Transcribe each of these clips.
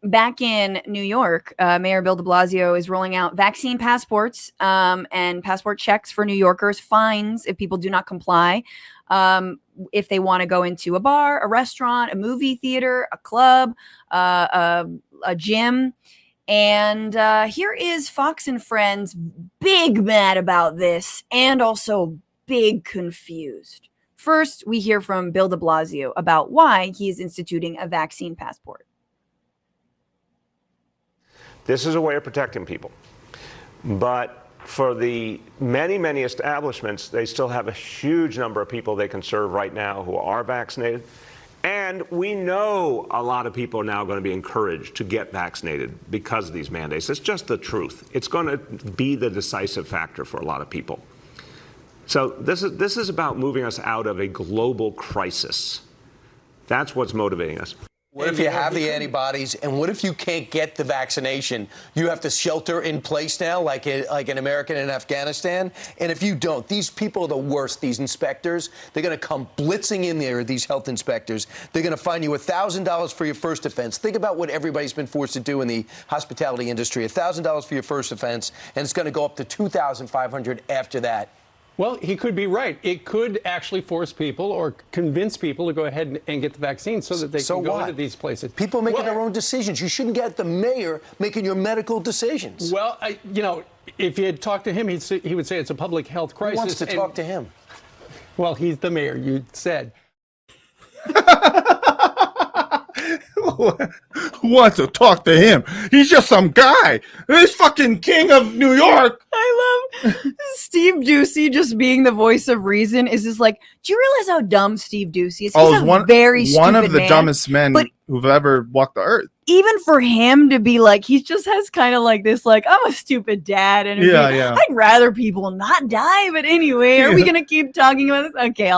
back in New York, Mayor Bill DeBlasio is rolling out vaccine passports and passport checks for New Yorkers, fines if people do not comply. If they want to go into a bar, a restaurant, a movie theater, a club, a gym. And here is Fox and Friends big mad about this and also big confused. First, we hear from Bill de Blasio about why he is instituting a vaccine passport. This is a way of protecting people. But for the many, many establishments, they still have a huge number of people they can serve right now who are vaccinated. And we know a lot of people are now going to be encouraged to get vaccinated because of these mandates. It's just the truth. It's going to be the decisive factor for a lot of people. So this is about moving us out of a global crisis. That's what's motivating us. What if you have the antibodies, and what if you can't get the vaccination? You have to shelter in place now, like an American in Afghanistan? And if you don't, these people are the worst, these inspectors. They're going to come blitzing in there, these health inspectors. They're going to fine you $1,000 for your first offense. Think about what everybody's been forced to do in the hospitality industry. $1,000 for your first offense, and it's going to go up to $2,500 after that. Well, he could be right. It could actually force people or convince people to go ahead and get the vaccine so that they can go into these places. People making their own decisions. You shouldn't get the mayor making your medical decisions. Well, if you had talked to him, he would say it's a public health crisis. Who wants to talk to him? Well, he's the mayor, you said. Who wants to talk to him? He's just some guy. He's fucking king of New York. I love Steve Doocy just being the voice of reason. Is just like, do you realize how dumb Steve Doocy is? He's one of the dumbest men who've ever walked the earth. Even for him to be like, he just has kind of like this, like, I'm a stupid dad. And I'd rather people not die. But anyway, are we going to keep talking about this? Okay,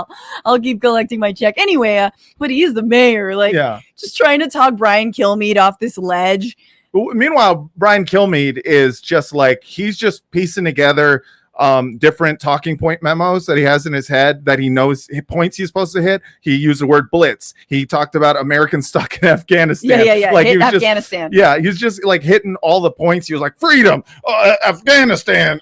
I'll keep collecting my check. Anyway, but he is the mayor. Like, just trying to talk Brian Kilmeade off this ledge. Meanwhile, Brian Kilmeade is just like, he's just piecing together different talking point memos that he has in his head that he knows points he's supposed to hit. He used the word blitz. He talked about Americans stuck in Afghanistan. Yeah. Like hit Afghanistan. He's just like hitting all the points. He was like, freedom, Afghanistan,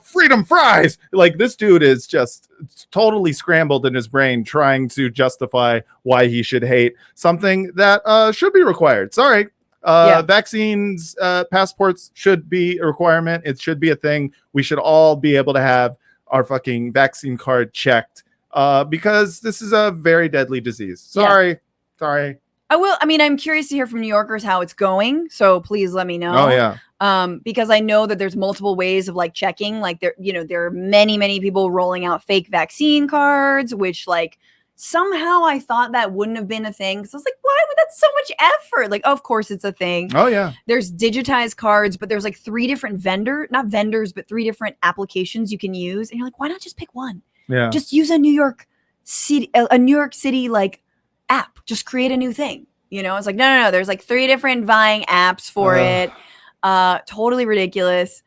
freedom fries. Like, this dude is just totally scrambled in his brain trying to justify why he should hate something that should be required. Sorry. Vaccines, passports should be a requirement. It should be a thing. We should all be able to have our fucking vaccine card checked because this is a very deadly disease. Sorry. I'm curious to hear from New Yorkers how it's going. So please let me know. Oh, yeah. Because I know that there's multiple ways of like checking. Like there are many, many people rolling out fake vaccine cards, which like, somehow I thought that wouldn't have been a thing. Because I was like, why would that's so much effort? Like, of course it's a thing. Oh, yeah. There's digitized cards, but there's like 3 different not vendors, but 3 different applications you can use. And you're like, why not just pick one? Yeah. Just use a New York City like app. Just create a new thing. It's like, no. There's like 3 different vying apps for it. Totally ridiculous.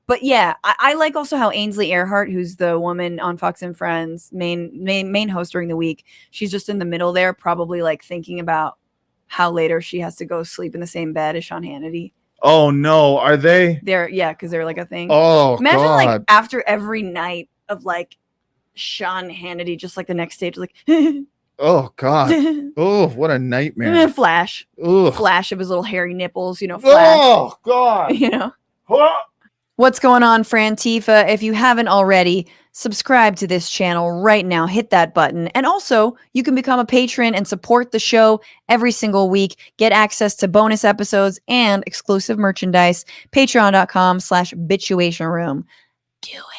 But yeah, I like also how Ainsley Earhart, who's the woman on Fox and Friends, main host during the week, she's just in the middle there, probably like thinking about how later she has to go sleep in the same bed as Sean Hannity. Oh no, are they? Because they're like a thing. Oh, imagine God. Like after every night of like Sean Hannity, just like the next stage, like oh God, oh what a nightmare! Flash, Ugh. Flash of his little hairy nipples, Flash. Oh God, What's going on, Frantifa? If you haven't already, subscribe to this channel right now. Hit that button. And also, you can become a patron and support the show every single week. Get access to bonus episodes and exclusive merchandise. Patreon.com/Bitchuation Room. Do it.